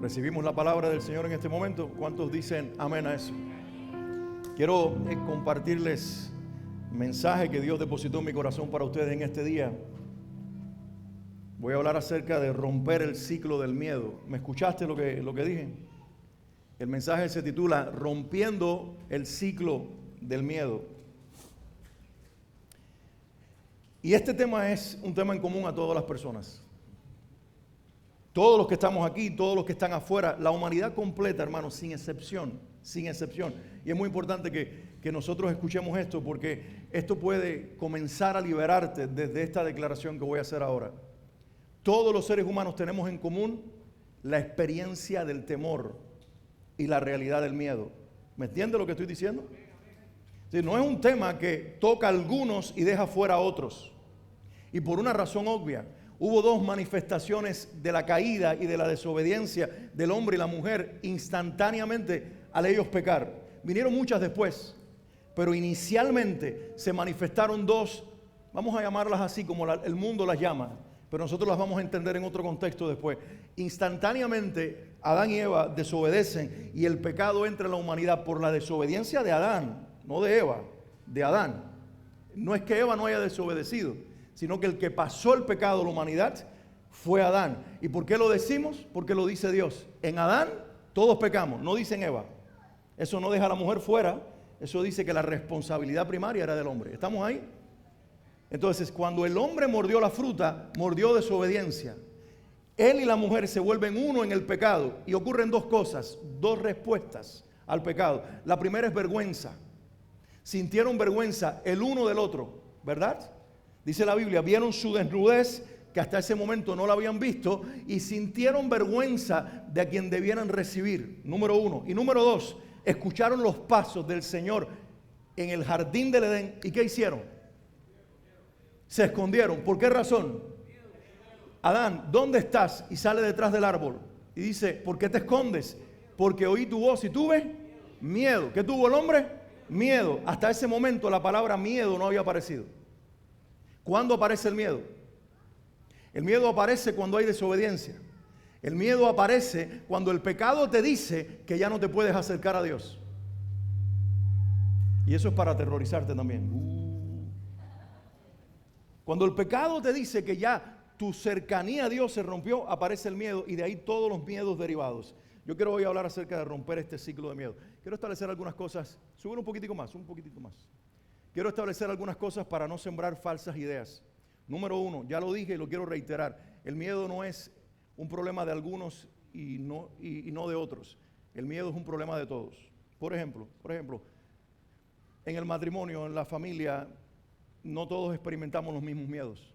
Recibimos la palabra del Señor en este momento. ¿Cuántos dicen amén a eso? Quiero compartirles un mensaje que Dios depositó en mi corazón para ustedes en este día. Voy a hablar acerca de romper el ciclo del miedo. ¿Me escuchaste lo que dije? El mensaje se titula Rompiendo el ciclo del miedo. Y este tema es un tema en común a todas las personas. Todos los que estamos aquí, todos los que están afuera, la humanidad completa, hermanos, sin excepción, sin excepción. Y es muy importante que nosotros escuchemos esto, porque esto puede comenzar a liberarte desde esta declaración que voy a hacer ahora. Todos los seres humanos tenemos en común la experiencia del temor y la realidad del miedo. ¿Me entiende lo que estoy diciendo? Sí, no es un tema que toca a algunos y deja fuera a otros. Y por una razón obvia. Hubo dos manifestaciones de la caída y de la desobediencia del hombre y la mujer instantáneamente al ellos pecar. Vinieron muchas después, pero inicialmente se manifestaron dos, vamos a llamarlas así como el mundo las llama, pero nosotros las vamos a entender en otro contexto después. Instantáneamente Adán y Eva desobedecen y el pecado entra en la humanidad por la desobediencia de Adán, no de Eva, de Adán. No es que Eva no haya desobedecido, sino que el que pasó el pecado a la humanidad fue Adán. ¿Y por qué lo decimos? Porque lo dice Dios. En Adán todos pecamos, no dice en Eva. Eso no deja a la mujer fuera, eso dice que la responsabilidad primaria era del hombre. ¿Estamos ahí? Entonces, cuando el hombre mordió la fruta, mordió desobediencia. Él y la mujer se vuelven uno en el pecado y ocurren dos cosas, dos respuestas al pecado. La primera es vergüenza. Sintieron vergüenza el uno del otro, ¿verdad? Dice la Biblia, vieron su desnudez, que hasta ese momento no la habían visto, y sintieron vergüenza de a quien debieran recibir, número uno. Y número dos, escucharon los pasos del Señor en el jardín del Edén. ¿Y qué hicieron? Se escondieron. ¿Por qué razón? Adán, ¿dónde estás? Y sale detrás del árbol. Y dice, ¿por qué te escondes? Porque oí tu voz y tuve miedo. ¿Qué tuvo el hombre? Miedo. Hasta ese momento la palabra miedo no había aparecido. ¿Cuándo aparece el miedo? El miedo aparece cuando hay desobediencia. El miedo aparece cuando el pecado te dice que ya no te puedes acercar a Dios. Y eso es para aterrorizarte también. Cuando el pecado te dice que ya tu cercanía a Dios se rompió, aparece el miedo y de ahí todos los miedos derivados. Yo quiero hoy hablar acerca de romper este ciclo de miedo. Quiero establecer algunas cosas. Sube un poquitico más, un poquitito más. Quiero establecer algunas cosas para no sembrar falsas ideas. Número uno, ya lo dije y lo quiero reiterar. El miedo no es un problema de algunos y no de otros. El miedo es un problema de todos. Por ejemplo, en el matrimonio, en la familia, no todos experimentamos los mismos miedos.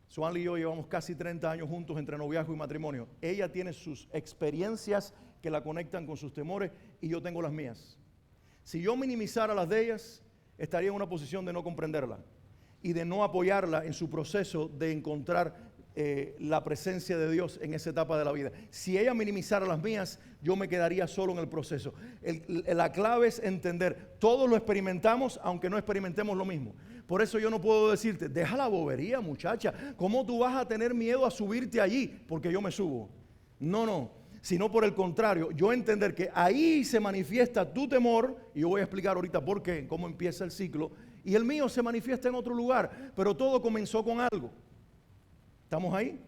Suanli y yo llevamos casi 30 años juntos entre noviazgo y matrimonio. Ella tiene sus experiencias que la conectan con sus temores y yo tengo las mías. Si yo minimizara las de ellas, estaría en una posición de no comprenderla y de no apoyarla en su proceso de encontrar la presencia de Dios en esa etapa de la vida. Si ella minimizara las mías, yo me quedaría solo en el proceso. La clave es entender, todos lo experimentamos, aunque no experimentemos lo mismo. Por eso yo no puedo decirte, deja la bobería, muchacha, ¿cómo tú vas a tener miedo a subirte allí? Porque yo me subo. No. Sino por el contrario, yo entender que ahí se manifiesta tu temor, y yo voy a explicar ahorita por qué, cómo empieza el ciclo, y el mío se manifiesta en otro lugar, pero todo comenzó con algo. ¿Estamos ahí?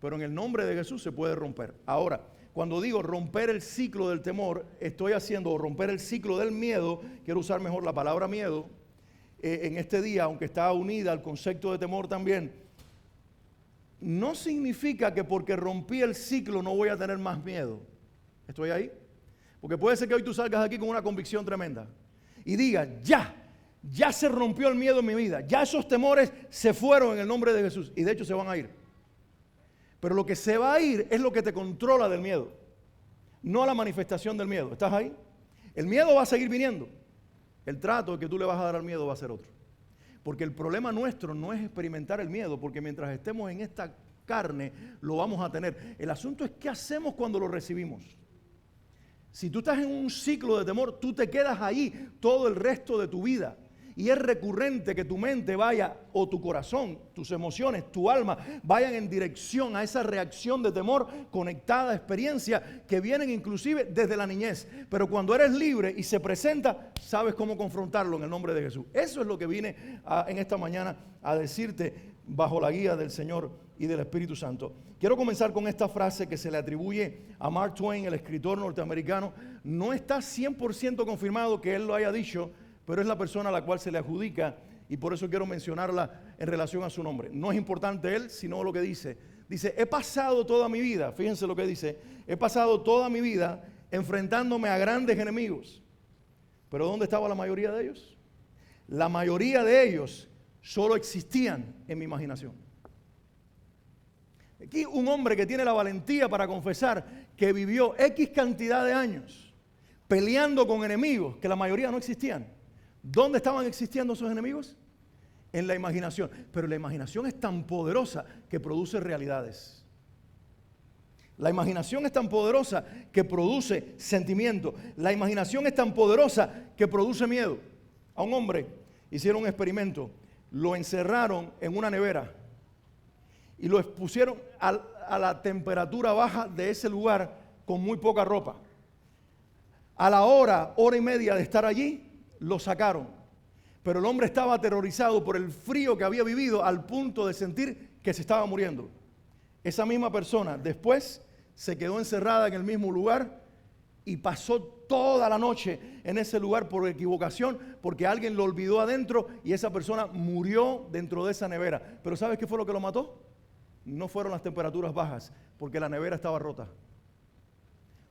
Pero en el nombre de Jesús se puede romper. Ahora, cuando digo romper el ciclo del temor, estoy haciendo romper el ciclo del miedo, quiero usar mejor la palabra miedo, en este día, aunque está unida al concepto de temor también. No significa que porque rompí el ciclo no voy a tener más miedo. ¿Estoy ahí? Porque puede ser que hoy tú salgas aquí con una convicción tremenda y digas, ya se rompió el miedo en mi vida, ya esos temores se fueron en el nombre de Jesús y de hecho se van a ir. Pero lo que se va a ir es lo que te controla del miedo, no la manifestación del miedo. ¿Estás ahí? El miedo va a seguir viniendo. El trato que tú le vas a dar al miedo va a ser otro. Porque el problema nuestro no es experimentar el miedo, porque mientras estemos en esta carne, lo vamos a tener. El asunto es qué hacemos cuando lo recibimos. Si tú estás en un ciclo de temor, tú te quedas ahí todo el resto de tu vida. Y es recurrente que tu mente vaya, o tu corazón, tus emociones, tu alma, vayan en dirección a esa reacción de temor conectada a experiencias que vienen inclusive desde la niñez. Pero cuando eres libre y se presenta, sabes cómo confrontarlo en el nombre de Jesús. Eso es lo que vine en esta mañana a decirte bajo la guía del Señor y del Espíritu Santo. Quiero comenzar con esta frase que se le atribuye a Mark Twain, el escritor norteamericano. No está 100% confirmado que él lo haya dicho, pero es la persona a la cual se le adjudica y por eso quiero mencionarla en relación a su nombre. No es importante él, sino lo que dice. Dice, he pasado toda mi vida, fíjense lo que dice, he pasado toda mi vida enfrentándome a grandes enemigos. ¿Pero dónde estaba la mayoría de ellos? La mayoría de ellos solo existían en mi imaginación. Aquí un hombre que tiene la valentía para confesar que vivió X cantidad de años peleando con enemigos que la mayoría no existían. ¿Dónde estaban existiendo esos enemigos? En la imaginación. Pero la imaginación es tan poderosa que produce realidades. La imaginación es tan poderosa que produce sentimientos. La imaginación es tan poderosa que produce miedo. A un hombre hicieron un experimento. Lo encerraron en una nevera y lo expusieron a la temperatura baja de ese lugar con muy poca ropa. A la hora y media de estar allí, lo sacaron. Pero el hombre estaba aterrorizado por el frío que había vivido al punto de sentir que se estaba muriendo. Esa misma persona después se quedó encerrada en el mismo lugar y pasó toda la noche en ese lugar por equivocación, porque alguien lo olvidó adentro y esa persona murió dentro de esa nevera. Pero ¿sabes qué fue lo que lo mató? No fueron las temperaturas bajas, porque la nevera estaba rota.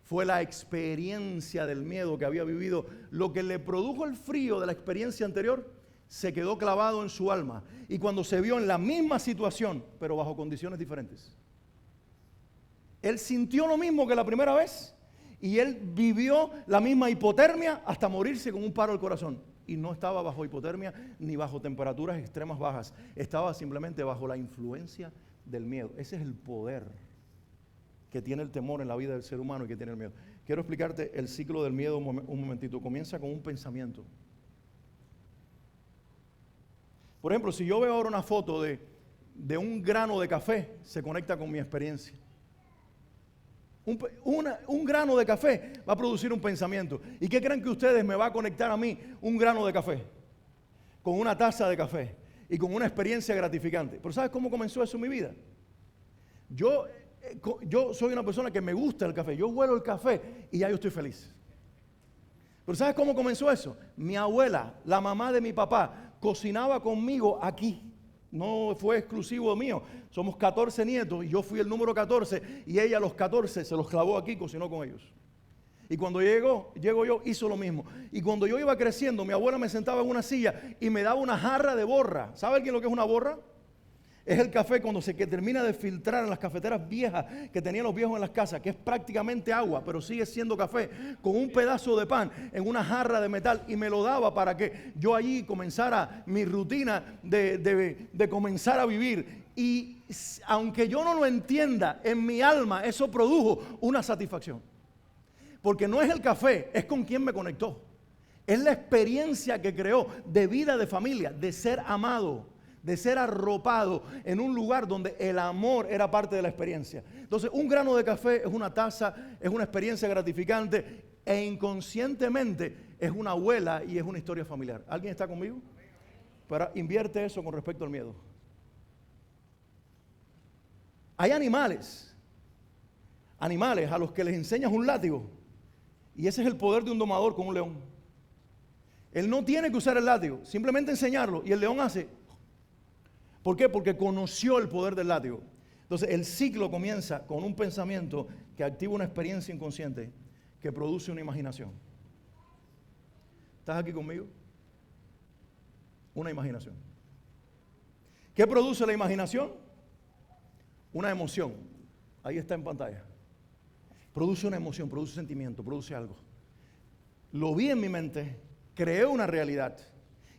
Fue la experiencia del miedo que había vivido. Lo que le produjo el frío de la experiencia anterior se quedó clavado en su alma. Y cuando se vio en la misma situación, pero bajo condiciones diferentes, él sintió lo mismo que la primera vez. Y él vivió la misma hipotermia hasta morirse con un paro al corazón. Y no estaba bajo hipotermia ni bajo temperaturas extremas bajas. Estaba simplemente bajo la influencia del miedo. Ese es el poder que tiene el temor en la vida del ser humano y que tiene el miedo. Quiero explicarte el ciclo del miedo un momentito. Comienza con un pensamiento. Por ejemplo, si yo veo ahora una foto de un grano de café, se conecta con mi experiencia. Un grano de café va a producir un pensamiento. ¿Y qué creen que ustedes me va a conectar a mí un grano de café? Con una taza de café y con una experiencia gratificante. Pero ¿sabes cómo comenzó eso en mi vida? Yo soy una persona que me gusta el café. Yo huelo el café y ya yo estoy feliz. Pero ¿sabes cómo comenzó eso? Mi abuela, la mamá de mi papá, cocinaba conmigo aquí. No fue exclusivo mío. Somos 14 nietos y yo fui el número 14 y ella a los 14 se los clavó aquí y cocinó con ellos. Y cuando llego yo, hizo lo mismo. Y cuando yo iba creciendo, mi abuela me sentaba en una silla y me daba una jarra de borra. ¿Sabe alguien lo que es una borra? Es el café cuando que termina de filtrar en las cafeteras viejas que tenían los viejos en las casas, que es prácticamente agua, pero sigue siendo café, con un pedazo de pan en una jarra de metal, y me lo daba para que yo allí comenzara mi rutina de comenzar a vivir. Y aunque yo no lo entienda, en mi alma eso produjo una satisfacción. Porque no es el café, es con quien me conectó. Es la experiencia que creó de vida, de familia, de ser amado, de ser arropado en un lugar donde el amor era parte de la experiencia. Entonces, un grano de café es una taza, es una experiencia gratificante e inconscientemente es una abuela y es una historia familiar. ¿Alguien está conmigo? Pero invierte eso con respecto al miedo. Hay animales a los que les enseñas un látigo y ese es el poder de un domador con un león. Él no tiene que usar el látigo, simplemente enseñarlo y el león hace. ¿Por qué? Porque conoció el poder del látigo. Entonces el ciclo comienza con un pensamiento que activa una experiencia inconsciente que produce una imaginación. ¿Estás aquí conmigo? Una imaginación. ¿Qué produce la imaginación? Una emoción. Ahí está en pantalla. Produce una emoción, produce sentimiento, produce algo. Lo vi en mi mente, creé una realidad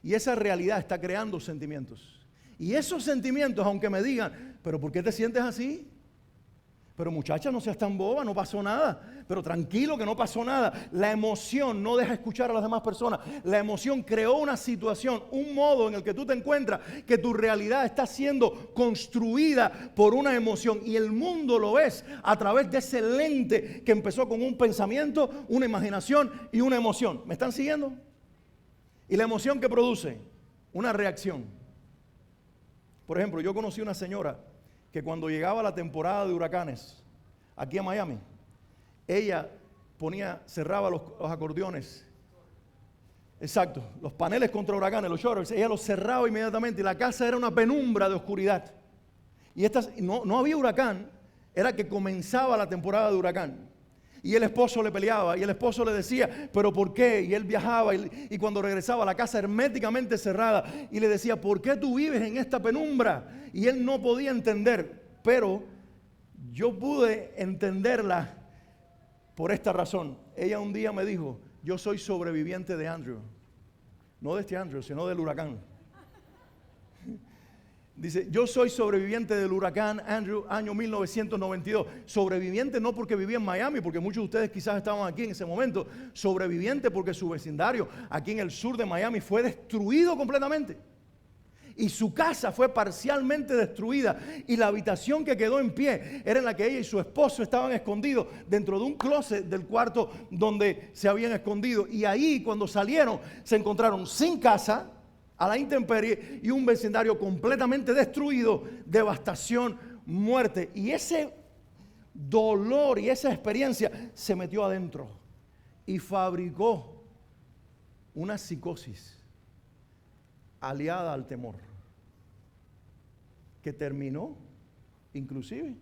y esa realidad está creando sentimientos. Y esos sentimientos, aunque me digan, ¿pero por qué te sientes así? Pero muchacha, no seas tan boba, no pasó nada. Pero tranquilo que no pasó nada. La emoción no deja escuchar a las demás personas. La emoción creó una situación, un modo en el que tú te encuentras, que tu realidad está siendo construida por una emoción. Y el mundo lo ves a través de ese lente que empezó con un pensamiento, una imaginación y una emoción. ¿Me están siguiendo? Y la emoción que produce, una reacción. Por ejemplo, yo conocí una señora que cuando llegaba la temporada de huracanes aquí a Miami, ella cerraba los acordeones, exacto, los paneles contra huracanes, los shutters, ella los cerraba inmediatamente y la casa era una penumbra de oscuridad. Y no había huracán, era que comenzaba la temporada de huracán. Y el esposo le peleaba y el esposo le decía, ¿pero por qué? Y él viajaba y cuando regresaba a la casa herméticamente cerrada y le decía, ¿por qué tú vives en esta penumbra? Y él no podía entender, pero yo pude entenderla por esta razón. Ella un día me dijo, yo soy sobreviviente de Andrew. No de este Andrew, sino del huracán. Dice, yo soy sobreviviente del huracán Andrew, año 1992. Sobreviviente no porque vivía en Miami, porque muchos de ustedes quizás estaban aquí en ese momento. Sobreviviente porque su vecindario aquí en el sur de Miami fue destruido completamente. Y su casa fue parcialmente destruida. Y la habitación que quedó en pie era en la que ella y su esposo estaban escondidos dentro de un closet del cuarto donde se habían escondido. Y ahí cuando salieron se encontraron sin casa, a la intemperie, y un vecindario completamente destruido, devastación, muerte. Y ese dolor y esa experiencia se metió adentro y fabricó una psicosis aliada al temor, que terminó inclusive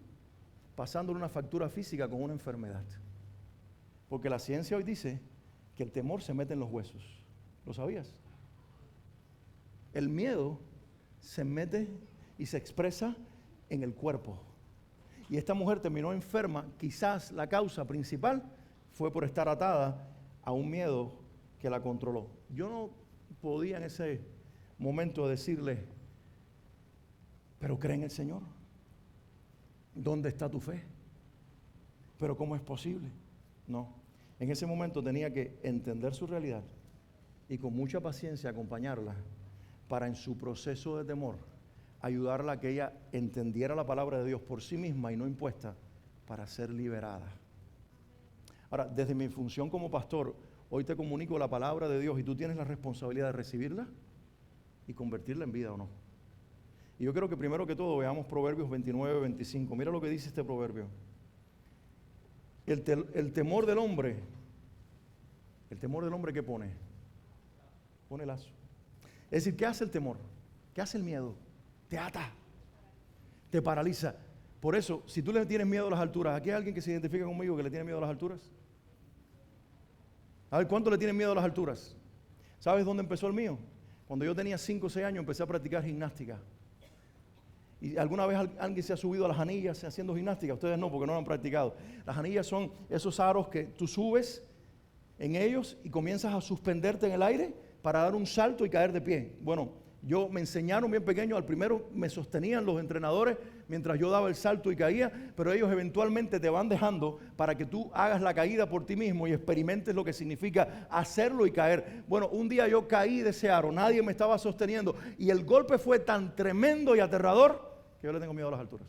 pasándole una factura física con una enfermedad. Porque la ciencia hoy dice que el temor se mete en los huesos. ¿Lo sabías? El miedo se mete y se expresa en el cuerpo. Y esta mujer terminó enferma. Quizás la causa principal fue por estar atada a un miedo que la controló. Yo no podía en ese momento decirle, pero cree en el Señor. ¿Dónde está tu fe? ¿Pero cómo es posible? No. En ese momento tenía que entender su realidad y con mucha paciencia acompañarla para en su proceso de temor ayudarla a que ella entendiera la palabra de Dios por sí misma y no impuesta, para ser liberada. Ahora, desde mi función como pastor, hoy te comunico la palabra de Dios y tú tienes la responsabilidad de recibirla y convertirla en vida o no. Y yo creo que primero que todo veamos Proverbios 29, 25. Mira lo que dice este proverbio. El temor del hombre, ¿qué pone? Pone lazo. Es decir, ¿qué hace el temor? ¿Qué hace el miedo? Te ata, te paraliza. Por eso, si tú le tienes miedo a las alturas, ¿aquí hay alguien que se identifica conmigo que le tiene miedo a las alturas? A ver, ¿cuánto le tienen miedo a las alturas? ¿Sabes dónde empezó el mío? Cuando yo tenía 5 o 6 años empecé a practicar gimnástica. ¿Y alguna vez alguien se ha subido a las anillas haciendo gimnástica? Ustedes no, porque no lo han practicado. Las anillas son esos aros que tú subes en ellos y comienzas a suspenderte en el aire para dar un salto y caer de pie. Bueno, me enseñaron bien pequeño, al primero me sostenían los entrenadores mientras yo daba el salto y caía, pero ellos eventualmente te van dejando para que tú hagas la caída por ti mismo y experimentes lo que significa hacerlo y caer. Bueno, un día yo caí de ese aro, nadie me estaba sosteniendo y el golpe fue tan tremendo y aterrador que yo le tengo miedo a las alturas.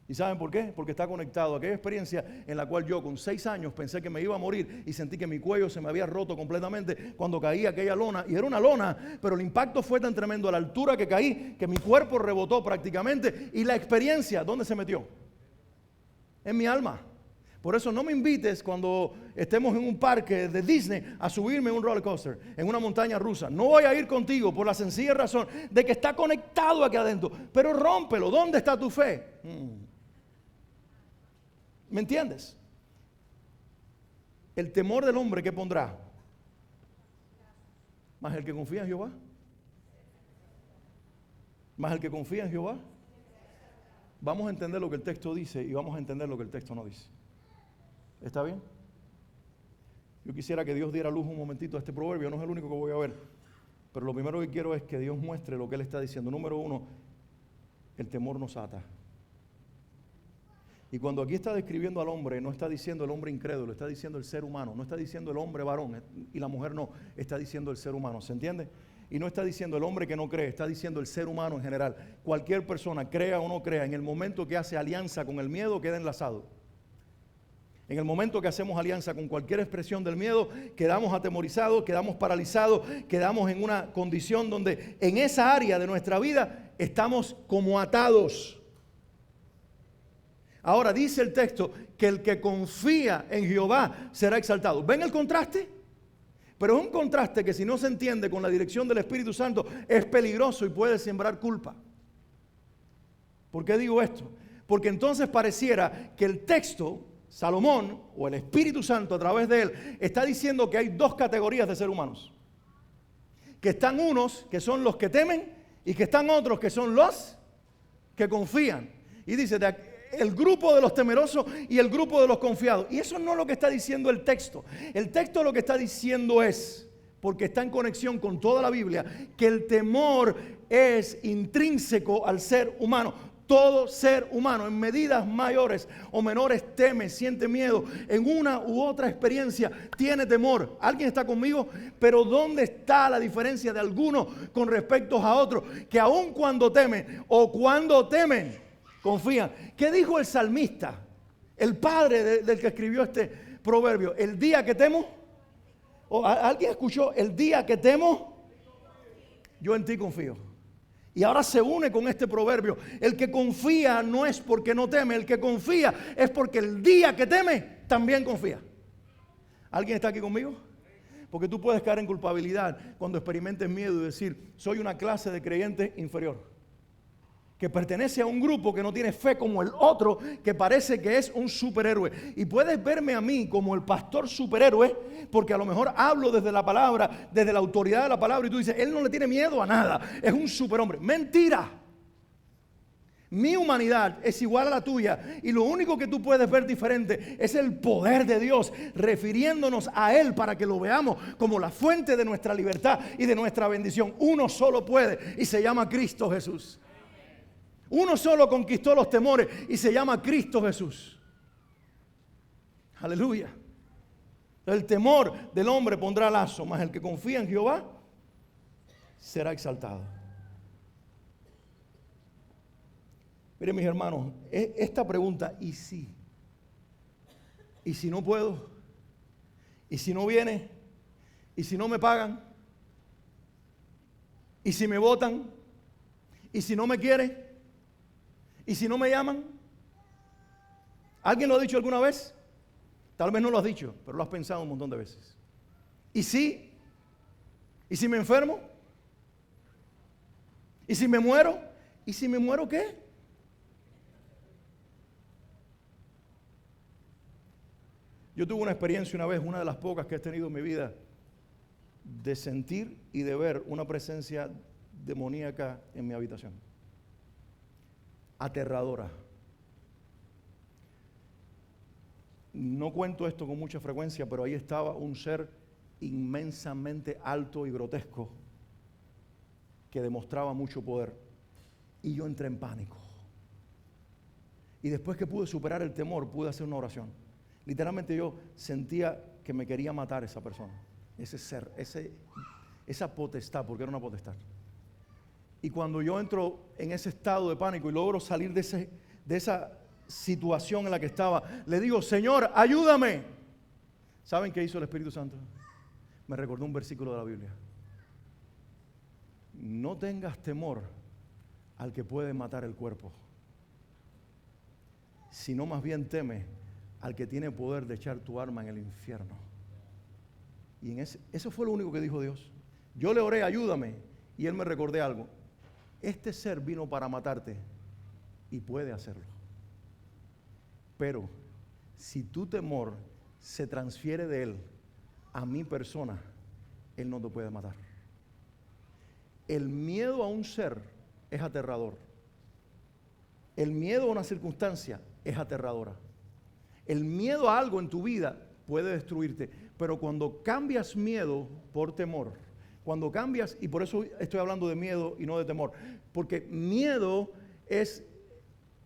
¿Y saben por qué? Porque está conectado a aquella experiencia en la cual yo con 6 años pensé que me iba a morir y sentí que mi cuello se me había roto completamente cuando caí aquella lona. Y era una lona, pero el impacto fue tan tremendo a la altura que caí que mi cuerpo rebotó prácticamente. Y la experiencia, ¿dónde se metió? En mi alma. Por eso no me invites cuando estemos en un parque de Disney a subirme en un roller coaster, en una montaña rusa. No voy a ir contigo por la sencilla razón de que está conectado aquí adentro. Pero rómpelo. ¿Dónde está tu fe? ¿Me entiendes? El temor del hombre, ¿qué pondrá? Más el que confía en Jehová. Más el que confía en Jehová. Vamos a entender lo que el texto dice y vamos a entender lo que el texto no dice. ¿Está bien? Yo quisiera que Dios diera luz un momentito a este proverbio. No es el único que voy a ver. Pero lo primero que quiero es que Dios muestre lo que Él está diciendo. Número 1, el temor nos ata. Y cuando aquí está describiendo al hombre, no está diciendo el hombre incrédulo, está diciendo el ser humano, no está diciendo el hombre varón y la mujer no, está diciendo el ser humano, ¿se entiende? Y no está diciendo el hombre que no cree, está diciendo el ser humano en general. Cualquier persona, crea o no crea, en el momento que hace alianza con el miedo, queda enlazado. En el momento que hacemos alianza con cualquier expresión del miedo, quedamos atemorizados, quedamos paralizados, quedamos en una condición donde en esa área de nuestra vida estamos como atados. Ahora dice el texto que el que confía en Jehová será exaltado. ¿Ven el contraste? Pero es un contraste que si no se entiende con la dirección del Espíritu Santo es peligroso y puede sembrar culpa. ¿Por qué digo esto? Porque entonces pareciera que el texto, Salomón o el Espíritu Santo a través de él, está diciendo que hay dos categorías de seres humanos. Que están unos que son los que temen y que están otros que son los que confían. Y dice, el grupo de los temerosos y el grupo de los confiados. Y eso no es lo que está diciendo el texto. El texto lo que está diciendo es, porque está en conexión con toda la Biblia, que el temor es intrínseco al ser humano. Todo ser humano en medidas mayores o menores teme, siente miedo. En una u otra experiencia tiene temor. ¿Alguien está conmigo? Pero ¿dónde está la diferencia de algunos con respecto a otros? Que aun cuando temen o cuando temen, confían. ¿Qué dijo el salmista? El padre del que escribió este proverbio. El día que temo. ¿Alguien escuchó? El día que temo, yo en ti confío. Y ahora se une con este proverbio. El que confía no es porque no teme. El que confía es porque el día que teme, también confía. ¿Alguien está aquí conmigo? Porque tú puedes caer en culpabilidad cuando experimentes miedo y decir, soy una clase de creyente inferior, que pertenece a un grupo que no tiene fe como el otro, que parece que es un superhéroe. Y puedes verme a mí como el pastor superhéroe, porque a lo mejor hablo desde la palabra, desde la autoridad de la palabra, y tú dices, él no le tiene miedo a nada, es un superhombre. Mentira. Mi humanidad es igual a la tuya, y lo único que tú puedes ver diferente es el poder de Dios, refiriéndonos a Él para que lo veamos como la fuente de nuestra libertad y de nuestra bendición. Uno solo puede, y se llama Cristo Jesús. Uno solo conquistó los temores y se llama Cristo Jesús. Aleluya. El temor del hombre pondrá lazo, mas el que confía en Jehová será exaltado. Miren, mis hermanos, esta pregunta, ¿y si? ¿Y si no puedo? ¿Y si no viene? ¿Y si no me pagan? ¿Y si me votan? ¿Y si no me quiere? ¿Y si no me llaman? ¿Alguien lo ha dicho alguna vez? Tal vez no lo has dicho, pero lo has pensado un montón de veces. ¿Y si? ¿Y si me enfermo? ¿Y si me muero? ¿Y si me muero qué? Yo tuve una experiencia una vez, una de las pocas que he tenido en mi vida, de sentir y de ver una presencia demoníaca en mi habitación. Aterradora. No cuento esto con mucha frecuencia, pero ahí estaba un ser inmensamente alto y grotesco que demostraba mucho poder. Y yo entré en pánico. Y después que pude superar el temor, pude hacer una oración. Literalmente yo sentía que me quería matar esa persona, ese ser, esa potestad, porque era una potestad. Y cuando yo entro en ese estado de pánico y logro salir de esa situación en la que estaba, le digo, Señor, ayúdame. ¿Saben qué hizo el Espíritu Santo? Me recordó un versículo de la Biblia. No tengas temor al que puede matar el cuerpo, sino más bien teme al que tiene poder de echar tu alma en el infierno. Y eso fue lo único que dijo Dios. Yo le oré, ayúdame, y Él me recordé algo. Este ser vino para matarte y puede hacerlo. Pero si tu temor se transfiere de Él a mi persona, Él no te puede matar. El miedo a un ser es aterrador. El miedo a una circunstancia es aterradora. El miedo a algo en tu vida puede destruirte, pero cuando cambias miedo por temor, cuando cambias, y por eso estoy hablando de miedo y no de temor, porque miedo es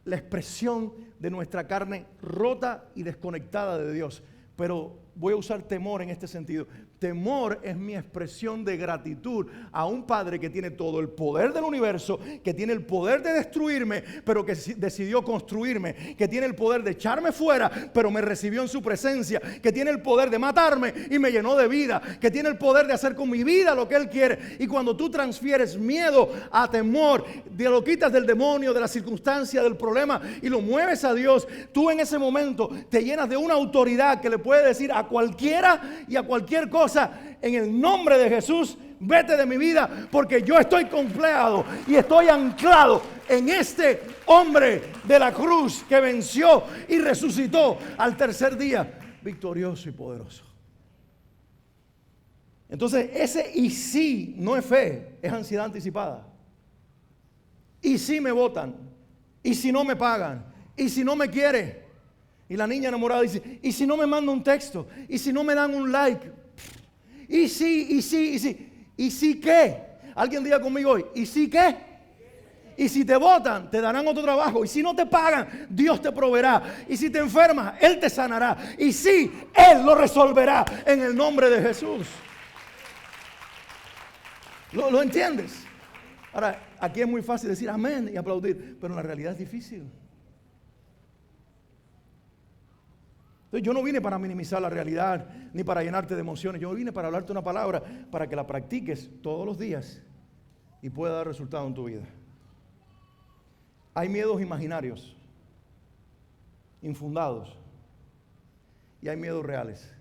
la expresión de nuestra carne rota y desconectada de Dios. Pero voy a usar temor en este sentido. Temor es mi expresión de gratitud a un Padre que tiene todo el poder del universo, que tiene el poder de destruirme, pero que decidió construirme, que tiene el poder de echarme fuera, pero me recibió en su presencia, que tiene el poder de matarme y me llenó de vida, que tiene el poder de hacer con mi vida lo que Él quiere. Y cuando tú transfieres miedo a temor, lo quitas del demonio, de la circunstancia, del problema y lo mueves a Dios, tú en ese momento te llenas de una autoridad que le puede decir a cualquiera y a cualquier cosa: en el nombre de Jesús, vete de mi vida, porque yo estoy confiado y estoy anclado en este hombre de la cruz que venció y resucitó al tercer día, victorioso y poderoso. Entonces, ese y si no es fe, es ansiedad anticipada. Y si me votan, y si no me pagan, y si no me quiere. Y la niña enamorada dice: y si no me manda un texto, y si no me dan un like. ¿Y si qué? Alguien diga conmigo hoy: ¿y si qué? Y si te votan, te darán otro trabajo. Y si no te pagan, Dios te proveerá. Y si te enfermas, Él te sanará. Y si Él lo resolverá en el nombre de Jesús. ¿Lo entiendes? Ahora, aquí es muy fácil decir amén y aplaudir, pero en la realidad es difícil. Entonces, yo no vine para minimizar la realidad ni para llenarte de emociones. Yo vine para hablarte una palabra para que la practiques todos los días y pueda dar resultado en tu vida. Hay miedos imaginarios, infundados, y hay miedos reales.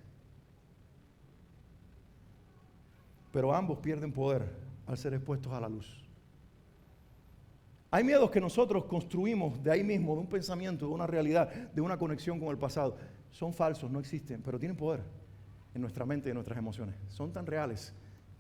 Pero ambos pierden poder al ser expuestos a la luz. Hay miedos que nosotros construimos de ahí mismo, de un pensamiento, de una realidad, de una conexión con el pasado. Son falsos, no existen, pero tienen poder en nuestra mente y en nuestras emociones. Son tan reales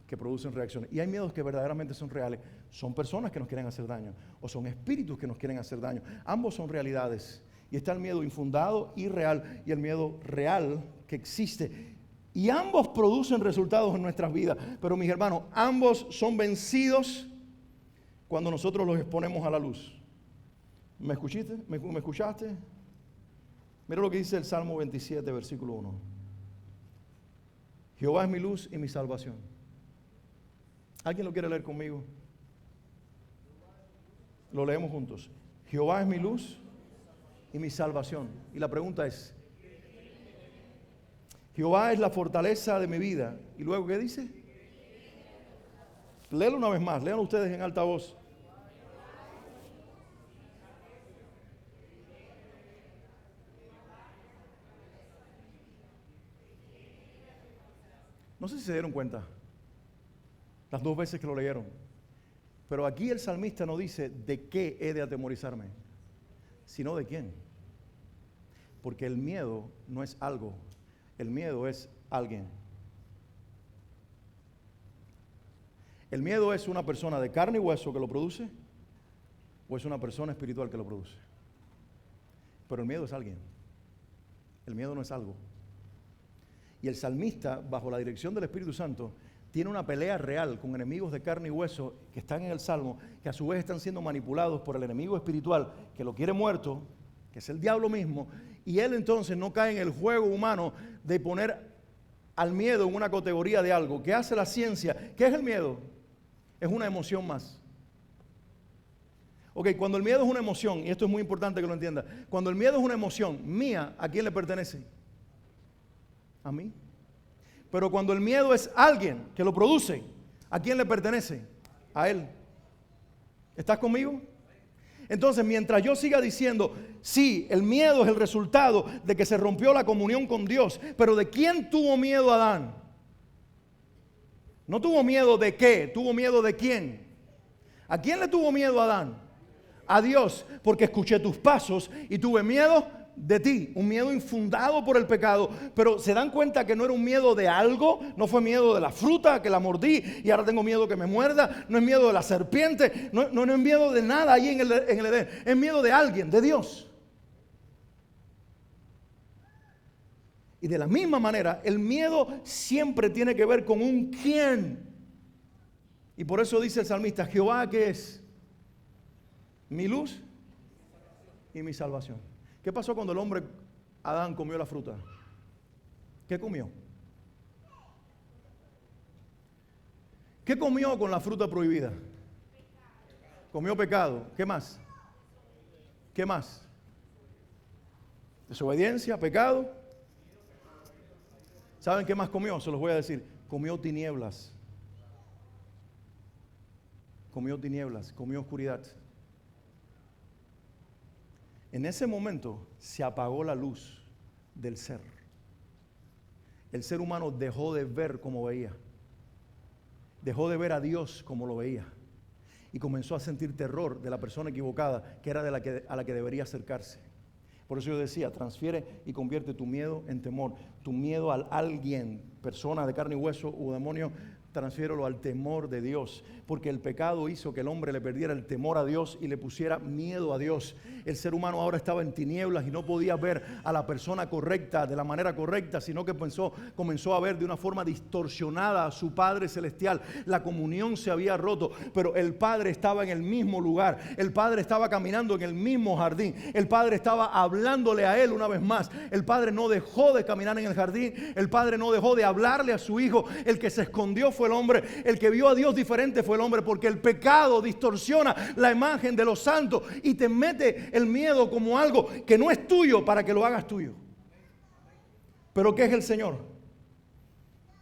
que producen reacciones. Y hay miedos que verdaderamente son reales. Son personas que nos quieren hacer daño, o son espíritus que nos quieren hacer daño. Ambos son realidades. Y está el miedo infundado y real, y el miedo real que existe. Y ambos producen resultados en nuestras vidas. Pero mis hermanos, ambos son vencidos cuando nosotros los exponemos a la luz. ¿Me escuchaste? ¿Me escuchaste? Mira lo que dice el Salmo 27, versículo 1. Jehová es mi luz y mi salvación. ¿Alguien lo quiere leer conmigo? Lo leemos juntos. Jehová es mi luz y mi salvación. Y la pregunta es: Jehová es la fortaleza de mi vida. ¿Y luego qué dice? Léelo una vez más, léanlo ustedes en alta voz. No sé si se dieron cuenta las dos veces que lo leyeron, pero aquí el salmista no dice de qué he de atemorizarme, sino de quién. Porque el miedo no es algo, el miedo es alguien. ¿El miedo es una persona de carne y hueso que lo produce, o es una persona espiritual que lo produce? Pero el miedo es alguien. El miedo no es algo. Y el salmista, bajo la dirección del Espíritu Santo, tiene una pelea real con enemigos de carne y hueso que están en el Salmo, que a su vez están siendo manipulados por el enemigo espiritual que lo quiere muerto, que es el diablo mismo, y él entonces no cae en el juego humano de poner al miedo en una categoría de algo. ¿Qué hace la ciencia? ¿Qué es el miedo? Es una emoción más. Ok, cuando el miedo es una emoción, y esto es muy importante que lo entienda, cuando el miedo es una emoción mía, ¿a quién le pertenece? A mí. Pero cuando el miedo es alguien que lo produce, ¿a quién le pertenece? A él. ¿Estás conmigo? Entonces, mientras yo siga diciendo, sí, el miedo es el resultado de que se rompió la comunión con Dios, pero ¿de quién tuvo miedo Adán? No tuvo miedo de qué, tuvo miedo de quién. ¿A quién le tuvo miedo Adán? A Dios, porque escuché tus pasos y tuve miedo de ti, un miedo infundado por el pecado. Pero se dan cuenta que no era un miedo de algo, no fue miedo de la fruta que la mordí y ahora tengo miedo que me muerda, no es miedo de la serpiente, no es miedo de nada ahí en el Edén, es miedo de alguien, de Dios. Y de la misma manera, el miedo siempre tiene que ver con un quién. Y por eso dice el salmista: Jehová, ¿qué es? Mi luz y mi salvación. ¿Qué pasó cuando el hombre Adán comió la fruta? ¿Qué comió? ¿Qué comió con la fruta prohibida? Comió pecado. ¿Qué más? ¿Qué más? Desobediencia, pecado. ¿Saben qué más comió? Se los voy a decir. Comió tinieblas. Comió tinieblas, comió oscuridad. En ese momento se apagó la luz del ser. El ser humano dejó de ver como veía. Dejó de ver a Dios como lo veía. Y comenzó a sentir terror de la persona equivocada, que era a la que debería acercarse. Por eso yo decía, transfiere y convierte tu miedo en temor. Tu miedo a alguien, persona de carne y hueso o demonio, transfiérelo al temor de Dios, porque el pecado hizo que el hombre le perdiera el temor a Dios y le pusiera miedo a Dios. El ser humano ahora estaba en tinieblas y no podía ver a la persona correcta de la manera correcta, sino que comenzó a ver de una forma distorsionada a su Padre Celestial. La comunión se había roto, pero el Padre estaba en el mismo lugar, el Padre estaba caminando en el mismo jardín, el Padre estaba hablándole a él una vez más. El Padre no dejó de caminar en el jardín, el Padre no dejó de hablarle a su Hijo. El que se escondió fue el hombre, el que vio a Dios diferente fue el hombre, porque el pecado distorsiona la imagen de los santos y te mete el miedo como algo que no es tuyo para que lo hagas tuyo. Pero ¿qué es el Señor?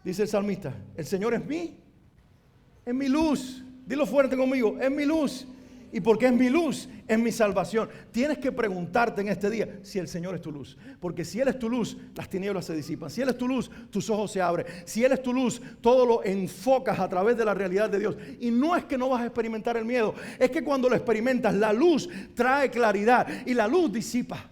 Dice el salmista, el Señor es mi luz. Dilo fuerte conmigo, es mi luz. Y porque es mi luz, es mi salvación. Tienes que preguntarte en este día si el Señor es tu luz. Porque si Él es tu luz, las tinieblas se disipan. Si Él es tu luz, tus ojos se abren. Si Él es tu luz, todo lo enfocas a través de la realidad de Dios. Y no es que no vas a experimentar el miedo. Es que cuando lo experimentas, la luz trae claridad y la luz disipa.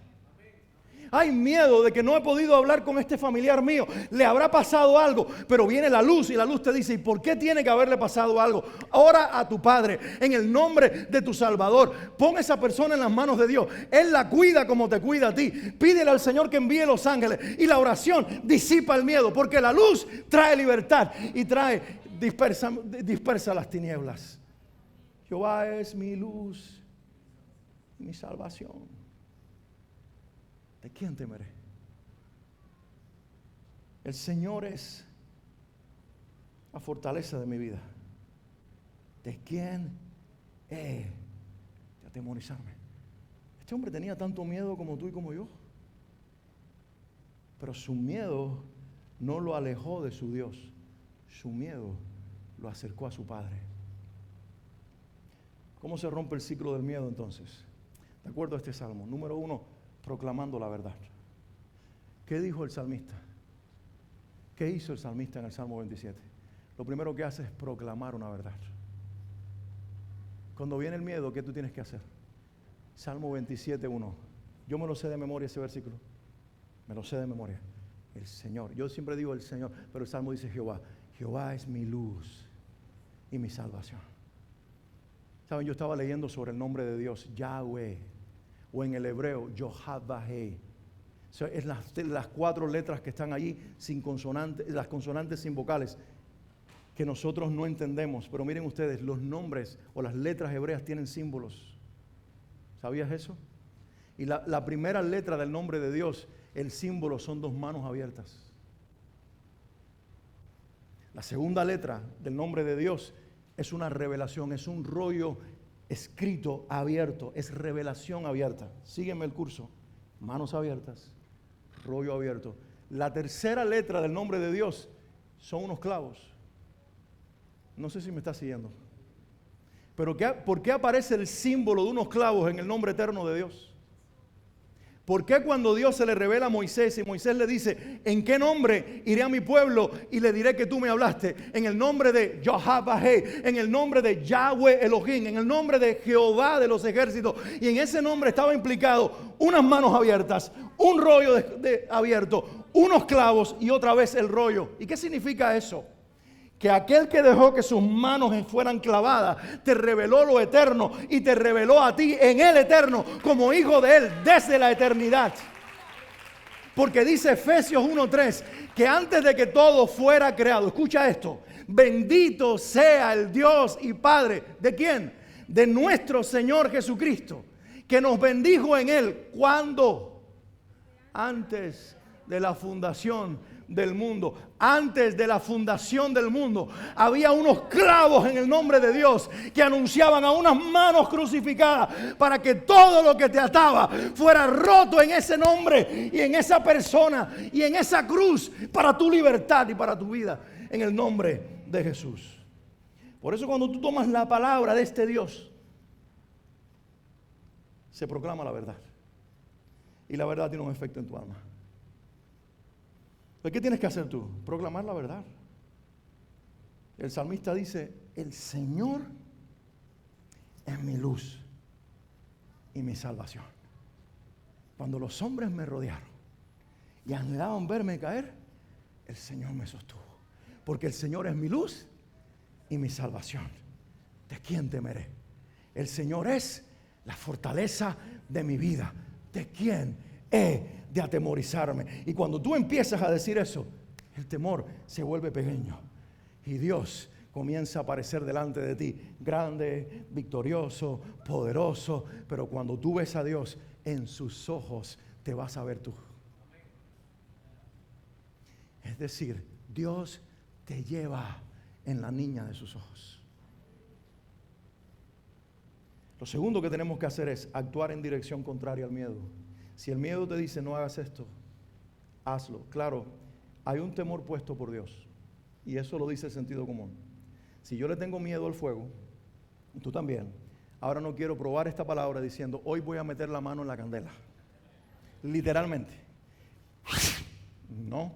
Hay miedo de que no he podido hablar con este familiar mío. Le habrá pasado algo, pero viene la luz y la luz te dice, ¿y por qué tiene que haberle pasado algo? Ora a tu Padre en el nombre de tu Salvador. Pon a esa persona en las manos de Dios. Él la cuida como te cuida a ti. Pídele al Señor que envíe los ángeles. Y la oración disipa el miedo, porque la luz trae libertad y dispersa las tinieblas. Jehová es mi luz y mi salvación. ¿De quién temeré? El Señor es la fortaleza de mi vida. ¿De quién he de atemorizarme? Este hombre tenía tanto miedo como tú y como yo. Pero su miedo no lo alejó de su Dios. Su miedo lo acercó a su Padre. ¿Cómo se rompe el ciclo del miedo entonces? De acuerdo a este salmo, número 1, proclamando la verdad. ¿Qué dijo el salmista? ¿Qué hizo el salmista en el Salmo 27? Lo primero que hace es proclamar una verdad. Cuando viene el miedo, ¿qué tú tienes que hacer? Salmo 27, 1. Yo me lo sé de memoria ese versículo. Me lo sé de memoria. El Señor. Yo siempre digo el Señor, pero el Salmo dice Jehová. Jehová es mi luz y mi salvación. Saben, yo estaba leyendo sobre el nombre de Dios, Yahweh. O en el hebreo, Yohavahé. O sea, es las 4 letras que están allí sin consonantes, las consonantes sin vocales, que nosotros no entendemos. Pero miren ustedes, los nombres o las letras hebreas tienen símbolos. ¿Sabías eso? Y la primera letra del nombre de Dios, el símbolo son 2 manos abiertas. La segunda letra del nombre de Dios es una revelación, es un rollo escrito abierto, es revelación abierta. Sígueme el curso. Manos abiertas, rollo abierto. La tercera letra del nombre de Dios son unos clavos. No sé si me está siguiendo. Pero ¿por qué aparece el símbolo de unos clavos en el nombre eterno de Dios? ¿Por qué cuando Dios se le revela a Moisés y Moisés le dice, ¿en qué nombre iré a mi pueblo y le diré que tú me hablaste? En el nombre de Yohavahé, en el nombre de Yahweh Elohim, en el nombre de Jehová de los ejércitos. Y en ese nombre estaba implicado unas manos abiertas, un rollo abierto, unos clavos y otra vez el rollo. ¿Y qué significa eso? Que aquel que dejó que sus manos fueran clavadas, te reveló lo eterno y te reveló a ti en el eterno como hijo de Él desde la eternidad. Porque dice Efesios 1:3 que antes de que todo fuera creado, escucha esto, bendito sea el Dios y Padre, ¿de quién? De nuestro Señor Jesucristo, que nos bendijo en Él. ¿Cuándo? Antes de la fundación del mundo. Antes de la fundación del mundo había unos clavos en el nombre de Dios que anunciaban a unas manos crucificadas para que todo lo que te ataba fuera roto en ese nombre y en esa persona y en esa cruz para tu libertad y para tu vida en el nombre de Jesús. Por eso cuando tú tomas la palabra de este Dios, se proclama la verdad. Y la verdad tiene un efecto en tu alma. ¿Qué tienes que hacer tú? Proclamar la verdad. El salmista dice, el Señor es mi luz y mi salvación. Cuando los hombres me rodearon y anhelaban verme caer, el Señor me sostuvo. Porque el Señor es mi luz y mi salvación. ¿De quién temeré? El Señor es la fortaleza de mi vida. ¿De quién he de atemorizarme? Y cuando tú empiezas a decir eso, el temor se vuelve pequeño y Dios comienza a aparecer delante de ti, grande, victorioso, poderoso. Pero cuando tú ves a Dios, en sus ojos te vas a ver tú. Es decir, Dios te lleva en la niña de sus ojos. Lo segundo que tenemos que hacer es actuar en dirección contraria al miedo. Si el miedo te dice no hagas esto, hazlo. Claro, hay un temor puesto por Dios y eso lo dice el sentido común. Si yo le tengo miedo al fuego, y tú también, ahora no quiero probar esta palabra diciendo hoy voy a meter la mano en la candela. Literalmente. No.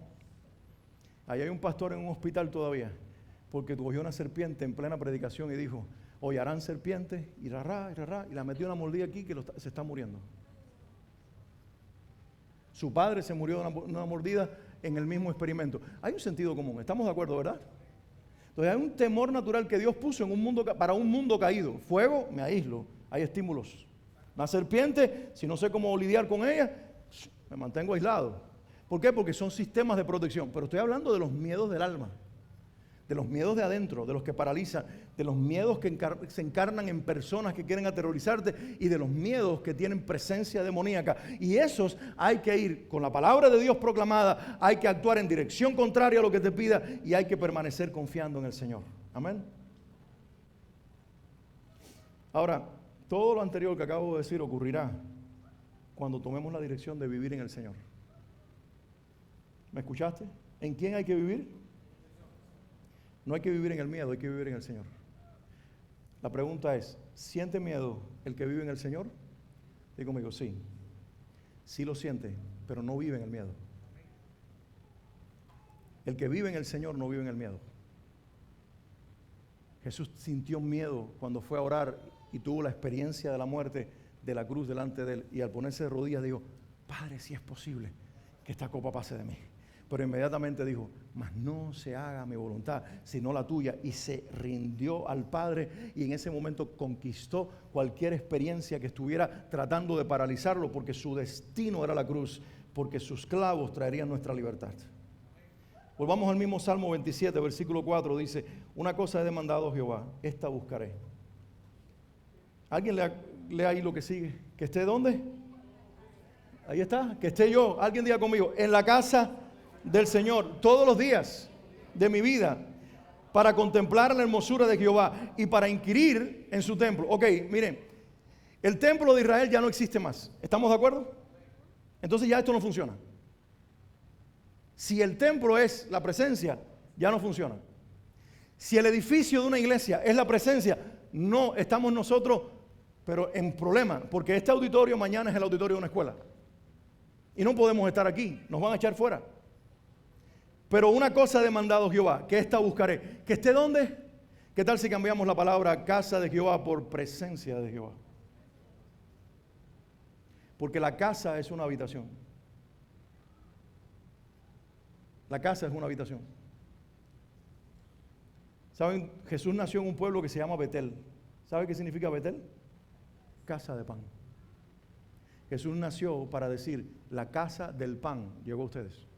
Ahí hay un pastor en un hospital todavía porque cogió una serpiente en plena predicación y dijo, hollarán serpientes y la metió una mordida aquí que se está muriendo. Su padre se murió de una mordida en el mismo experimento. Hay un sentido común, estamos de acuerdo, ¿verdad? Entonces hay un temor natural que Dios puso en un mundo, para un mundo caído. Fuego, me aíslo, hay estímulos. Una serpiente, si no sé cómo lidiar con ella, me mantengo aislado. ¿Por qué? Porque son sistemas de protección. Pero estoy hablando de los miedos del alma, de los miedos de adentro, de los que paralizan, de los miedos que se encarnan en personas que quieren aterrorizarte y de los miedos que tienen presencia demoníaca. Y esos hay que ir con la palabra de Dios proclamada, hay que actuar en dirección contraria a lo que te pida y hay que permanecer confiando en el Señor. Amén. Ahora, todo lo anterior que acabo de decir ocurrirá cuando tomemos la dirección de vivir en el Señor. ¿Me escuchaste? ¿En quién hay que vivir? No hay que vivir en el miedo, hay que vivir en el Señor. La pregunta es, ¿siente miedo el que vive en el Señor? Diga conmigo, sí. Sí lo siente, pero no vive en el miedo. El que vive en el Señor no vive en el miedo. Jesús sintió miedo cuando fue a orar y tuvo la experiencia de la muerte de la cruz delante de él. Y al ponerse de rodillas dijo, Padre, si es posible que esta copa pase de mí. Pero inmediatamente dijo, mas no se haga mi voluntad, sino la tuya. Y se rindió al Padre y en ese momento conquistó cualquier experiencia que estuviera tratando de paralizarlo, porque su destino era la cruz, porque sus clavos traerían nuestra libertad. Volvamos al mismo Salmo 27, versículo 4, dice, una cosa he demandado a Jehová, esta buscaré. ¿Alguien lee ahí lo que sigue? ¿Que esté dónde? Ahí está, que esté yo. Alguien diga conmigo, en la casa del Señor todos los días de mi vida, para contemplar la hermosura de Jehová y para inquirir en su templo. Ok, miren, el templo de Israel ya no existe más. ¿Estamos de acuerdo? Entonces ya esto no funciona. Si el templo es la presencia, ya no funciona. Si el edificio de una iglesia es la presencia, no estamos nosotros, pero en problema, porque este auditorio mañana es el auditorio de una escuela. Y no podemos estar aquí, nos van a echar fuera. Pero una cosa ha demandado Jehová, que esta buscaré. ¿Que esté dónde? ¿Qué tal si cambiamos la palabra casa de Jehová por presencia de Jehová? Porque la casa es una habitación. La casa es una habitación. ¿Saben? Jesús nació en un pueblo que se llama Betel. ¿Sabe qué significa Betel? Casa de pan. Jesús nació para decir, la casa del pan llegó a ustedes.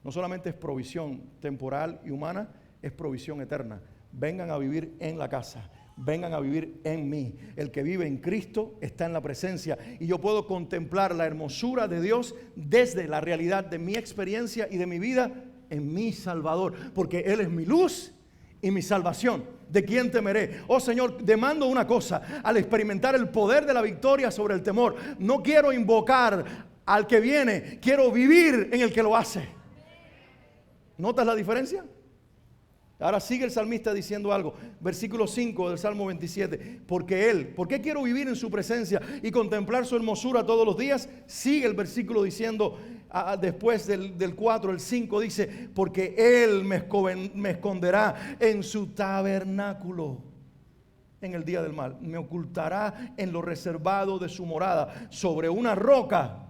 No solamente es provisión temporal y humana, es provisión eterna. Vengan a vivir en la casa. vengan a vivir en mí. El que vive en Cristo está en la presencia y yo puedo contemplar la hermosura de Dios desde la realidad de mi experiencia y de mi vida en mi Salvador, porque Él es mi luz y mi salvación. ¿De quién temeré? Oh Señor, demando una cosa: al experimentar el poder de la victoria sobre el temor, no quiero invocar al que viene, quiero vivir en el que lo hace. ¿Notas la diferencia? Ahora sigue el salmista diciendo algo. Versículo 5 del Salmo 27. Porque Él, ¿por qué quiero vivir en su presencia y contemplar su hermosura todos los días? Sigue el versículo diciendo, después del 4, el 5 dice: porque Él me esconderá en su tabernáculo en el día del mal. Me ocultará en lo reservado de su morada. Sobre una roca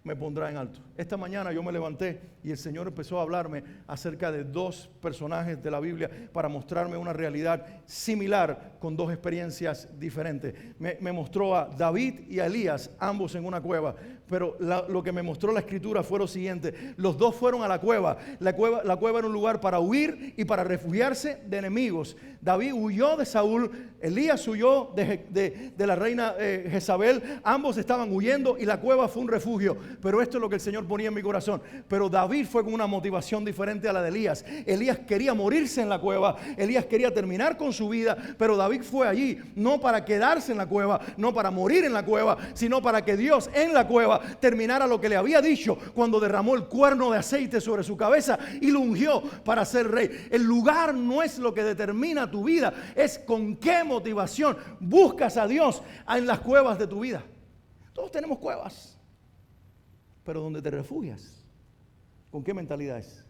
me pondrá en alto. Esta mañana yo me levanté y el Señor empezó a hablarme acerca de dos personajes de la Biblia para mostrarme una realidad similar con dos experiencias diferentes. Me mostró a David y a Elías, ambos en una cueva. Pero lo que me mostró la Escritura fue lo siguiente: los dos fueron a la cueva. La cueva era un lugar para huir y para refugiarse de enemigos. David huyó de Saúl, Elías huyó de la reina Jezabel. Ambos estaban huyendo y la cueva fue un refugio. Pero esto es lo que el Señor ponía en mi corazón. Pero David fue con una motivación diferente a la de Elías. Elías quería morirse en la cueva, Elías quería terminar con su vida, pero David fue allí no para quedarse en la cueva, no para morir en la cueva, sino para que Dios en la cueva terminara lo que le había dicho cuando derramó el cuerno de aceite sobre su cabeza y lo ungió para ser rey. El lugar no es lo que determina tu vida, es con qué motivación buscas a Dios en las cuevas de tu vida. Todos tenemos cuevas, pero donde te refugias, ¿con qué mentalidad es?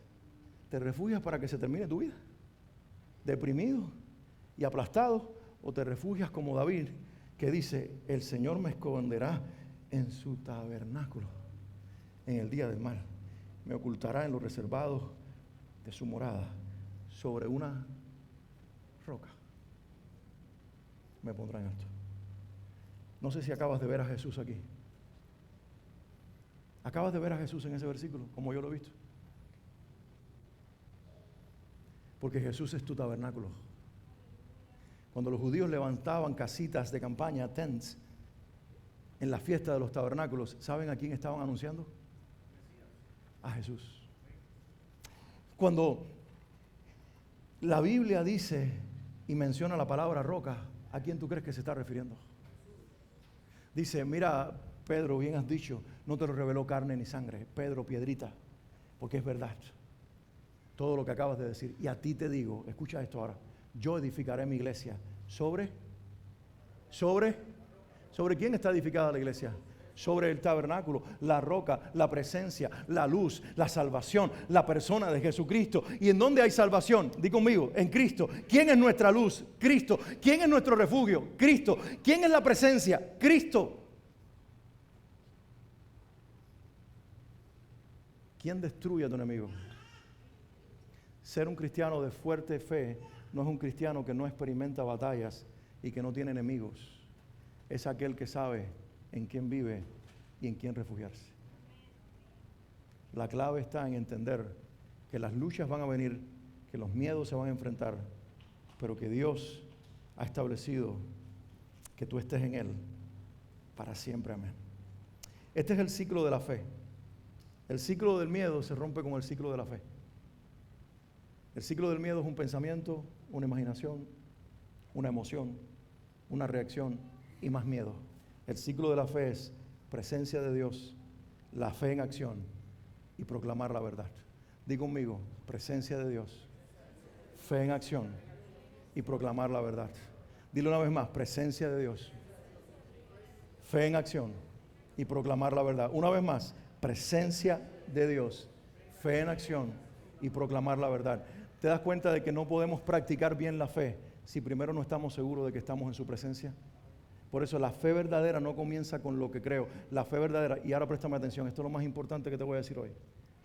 ¿Te refugias para que se termine tu vida deprimido y aplastado? ¿O te refugias como David, que dice: el Señor me esconderá en su tabernáculo en el día del mal, me ocultará en lo reservado de su morada, sobre una roca me pondrá en alto? No sé si acabas de ver a Jesús aquí. ¿Acabas de ver a Jesús en ese versículo, como yo lo he visto? Porque Jesús es tu tabernáculo. Cuando los judíos levantaban casitas de campaña, tents, en la fiesta de los tabernáculos, ¿saben a quién estaban anunciando? A Jesús. Cuando la Biblia dice y menciona la palabra roca, ¿a quién tú crees que se está refiriendo? Dice: mira, Pedro, bien has dicho, no te lo reveló carne ni sangre. Pedro, piedrita, porque es verdad todo lo que acabas de decir. Y a ti te digo, escucha esto ahora: yo edificaré mi iglesia ¿sobre quién está edificada la iglesia? Sobre el tabernáculo, la roca, la presencia, la luz, la salvación, la persona de Jesucristo. ¿Y en dónde hay salvación? Di conmigo: en Cristo. ¿Quién es nuestra luz? Cristo. ¿Quién es nuestro refugio? Cristo. ¿Quién es la presencia? Cristo. ¿Quién destruye a tu enemigo? Ser un cristiano de fuerte fe no es un cristiano que no experimenta batallas y que no tiene enemigos. Es aquel que sabe en quién vive y en quién refugiarse. La clave está en entender que las luchas van a venir, que los miedos se van a enfrentar, pero que Dios ha establecido que tú estés en Él para siempre. Amén. Este es el ciclo de la fe. El ciclo del miedo se rompe con el ciclo de la fe. El ciclo del miedo es un pensamiento, una imaginación, una emoción, una reacción y más miedo. El ciclo de la fe es presencia de Dios, la fe en acción y proclamar la verdad. Di conmigo: presencia de Dios, fe en acción y proclamar la verdad. Dilo una vez más: presencia de Dios, fe en acción y proclamar la verdad. Una vez más: presencia de Dios, fe en acción y proclamar la verdad. ¿Te das cuenta de que no podemos practicar bien la fe si primero no estamos seguros de que estamos en su presencia? Por eso la fe verdadera no comienza con lo que creo. La fe verdadera, y ahora préstame atención, esto es lo más importante que te voy a decir hoy.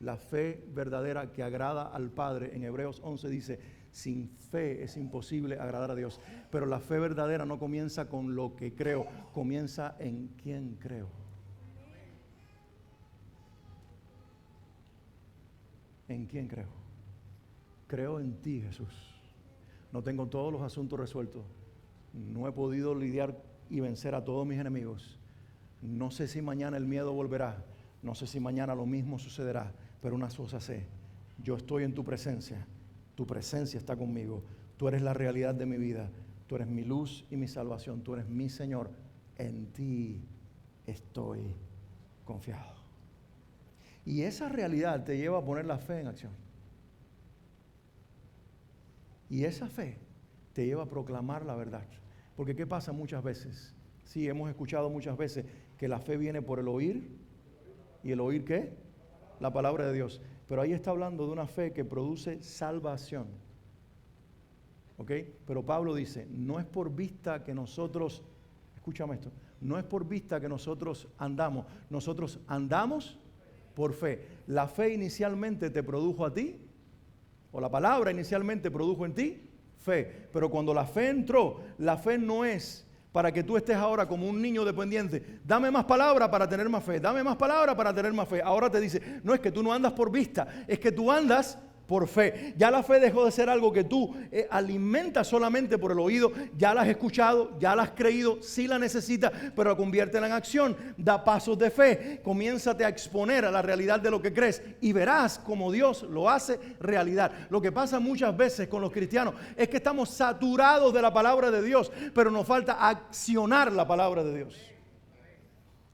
La fe verdadera que agrada al Padre, en Hebreos 11 dice: sin fe es imposible agradar a Dios. Pero la fe verdadera no comienza con lo que creo, comienza en quién creo. ¿En quién creo? Creo en ti, Jesús. No tengo todos los asuntos resueltos. No he podido lidiar y vencer a todos mis enemigos. No sé si mañana el miedo volverá. No sé si mañana lo mismo sucederá. Pero una cosa sé. Yo estoy en tu presencia. Tu presencia está conmigo. Tú eres la realidad de mi vida. Tú eres mi luz y mi salvación. Tú eres mi Señor. En ti estoy confiado. Y esa realidad te lleva a poner la fe en acción. Y esa fe te lleva a proclamar la verdad. Porque ¿qué pasa muchas veces? Sí, hemos escuchado muchas veces que la fe viene por el oír. ¿Y el oír qué? La palabra de Dios. Pero ahí está hablando de una fe que produce salvación. ¿Ok? Pero Pablo dice, no es por vista que nosotros, escúchame esto, no es por vista que nosotros andamos por fe. La fe inicialmente te produjo a ti, o la palabra inicialmente produjo en ti fe. Pero cuando la fe entró, la fe no es para que tú estés ahora como un niño dependiente. Dame más palabra para tener más fe. Dame más palabra para tener más fe. Ahora te dice, no es que tú no andas por vista, es que tú andas por fe. Ya la fe dejó de ser algo que tú alimentas solamente por el oído. Ya la has escuchado, ya la has creído, sí la necesitas, pero conviértela en acción. Da pasos de fe. Comiénzate a exponer a la realidad de lo que crees y verás cómo Dios lo hace realidad. Lo que pasa muchas veces con los cristianos es que estamos saturados de la palabra de Dios, pero nos falta accionar la palabra de Dios.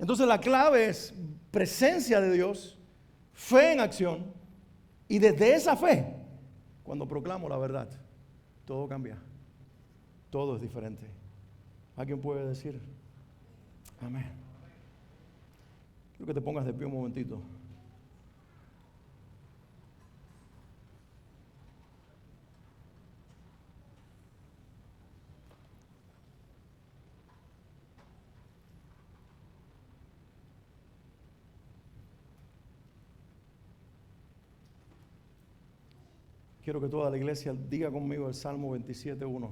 Entonces la clave es presencia de Dios, fe en acción. Y desde esa fe, cuando proclamo la verdad, todo cambia. Todo es diferente. ¿Alguien puede decir? Amén. Quiero que te pongas de pie un momentito. Quiero que toda la iglesia diga conmigo el Salmo 27:1.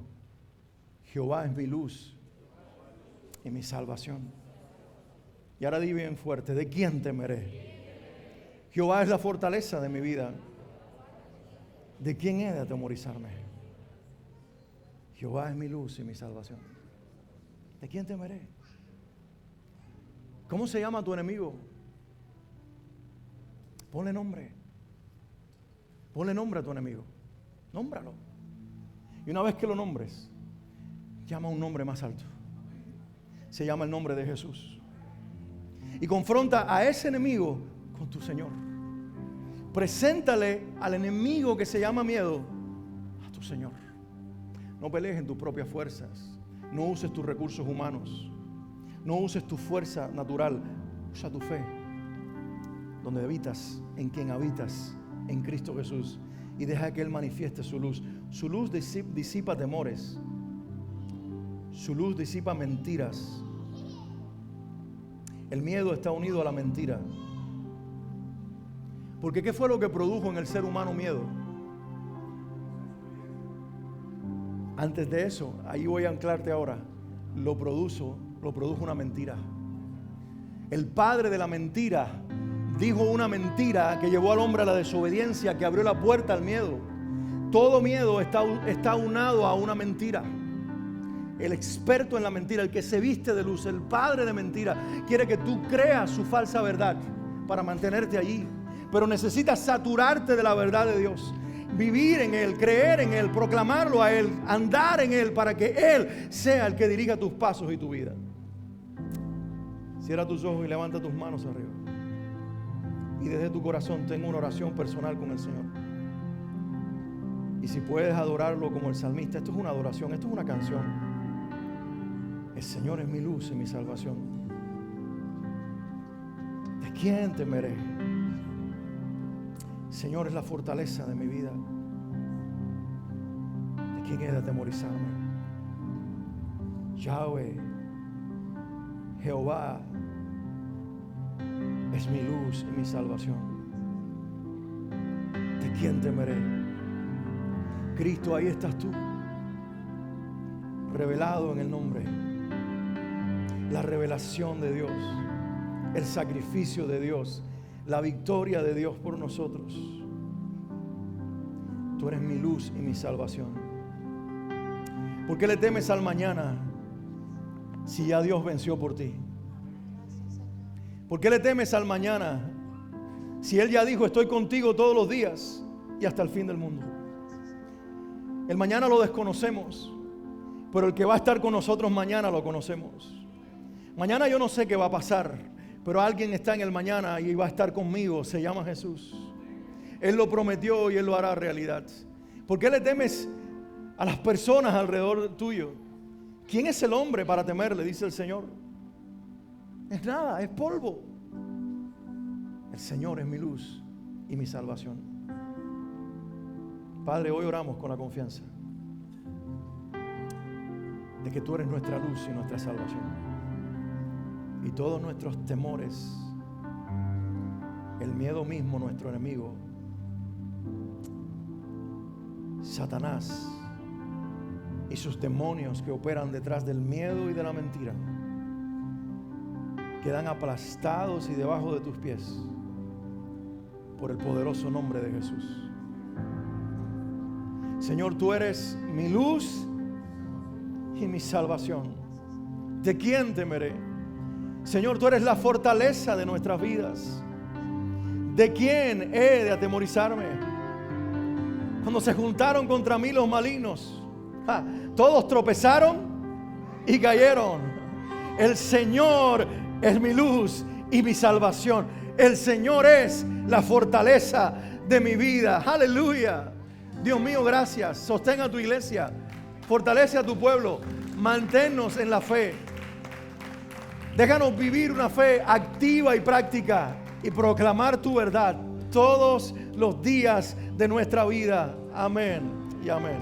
Jehová es mi luz y mi salvación. Y ahora di bien fuerte, ¿de quién temeré? Jehová es la fortaleza de mi vida. ¿De quién he de atemorizarme? Jehová es mi luz y mi salvación. ¿De quién temeré? ¿Cómo se llama tu enemigo? Ponle nombre. Ponle nombre a tu enemigo. Nómbralo. Y una vez que lo nombres, llama un nombre más alto. Se llama el nombre de Jesús. Y confronta a ese enemigo con tu Señor. Preséntale al enemigo que se llama miedo a tu Señor. No pelees en tus propias fuerzas. No uses tus recursos humanos. No uses tu fuerza natural. Usa tu fe. Donde habitas, en quien habitas, en Cristo Jesús, y deja que Él manifieste su luz. Su luz disipa temores. Su luz disipa mentiras. El miedo está unido a la mentira. Porque ¿qué fue lo que produjo en el ser humano miedo? Antes de eso, ahí voy a anclarte ahora, lo produjo una mentira. El padre de la mentira dijo una mentira que llevó al hombre a la desobediencia, que abrió la puerta al miedo. Todo miedo está unado a una mentira. El experto en la mentira, el que se viste de luz, el padre de mentira, quiere que tú creas su falsa verdad para mantenerte allí. Pero necesitas saturarte de la verdad de Dios, vivir en Él, creer en Él, proclamarlo a Él, andar en Él para que Él sea el que dirija tus pasos y tu vida. Cierra tus ojos y levanta tus manos arriba. Y desde tu corazón tengo una oración personal con el Señor. Y si puedes adorarlo como el salmista, esto es una adoración, esto es una canción. El Señor es mi luz y mi salvación. ¿De quién temeré? El Señor es la fortaleza de mi vida. ¿De quién he de atemorizarme? Yahweh, Jehová, es mi luz y mi salvación. ¿De quién temeré? Cristo, ahí estás tú, revelado en el nombre, la revelación de Dios, el sacrificio de Dios, la victoria de Dios por nosotros. Tú eres mi luz y mi salvación. ¿Por qué le temes al mañana si ya Dios venció por ti? ¿Por qué le temes al mañana si Él ya dijo: estoy contigo todos los días y hasta el fin del mundo? El mañana lo desconocemos, pero el que va a estar con nosotros mañana lo conocemos. Mañana yo no sé qué va a pasar, pero alguien está en el mañana y va a estar conmigo. Se llama Jesús. Él lo prometió y Él lo hará realidad. ¿Por qué le temes a las personas alrededor tuyo? ¿Quién es el hombre para temerle? Dice el Señor. Es nada, es polvo. El Señor es mi luz y mi salvación. Padre, hoy oramos con la confianza de que tú eres nuestra luz y nuestra salvación. Y todos nuestros temores, el miedo mismo, nuestro enemigo, Satanás y sus demonios que operan detrás del miedo y de la mentira, quedan aplastados y debajo de tus pies por el poderoso nombre de Jesús. Señor, tú eres mi luz y mi salvación. ¿De quién temeré? Señor, tú eres la fortaleza de nuestras vidas. ¿De quién he de atemorizarme? Cuando se juntaron contra mí los malignos, todos tropezaron y cayeron. El Señor es mi luz y mi salvación. El Señor es la fortaleza de mi vida. Aleluya. Dios mío, gracias. Sostén a tu iglesia. Fortalece a tu pueblo. Manténnos en la fe. Déjanos vivir una fe activa y práctica y proclamar tu verdad todos los días de nuestra vida. Amén y amén.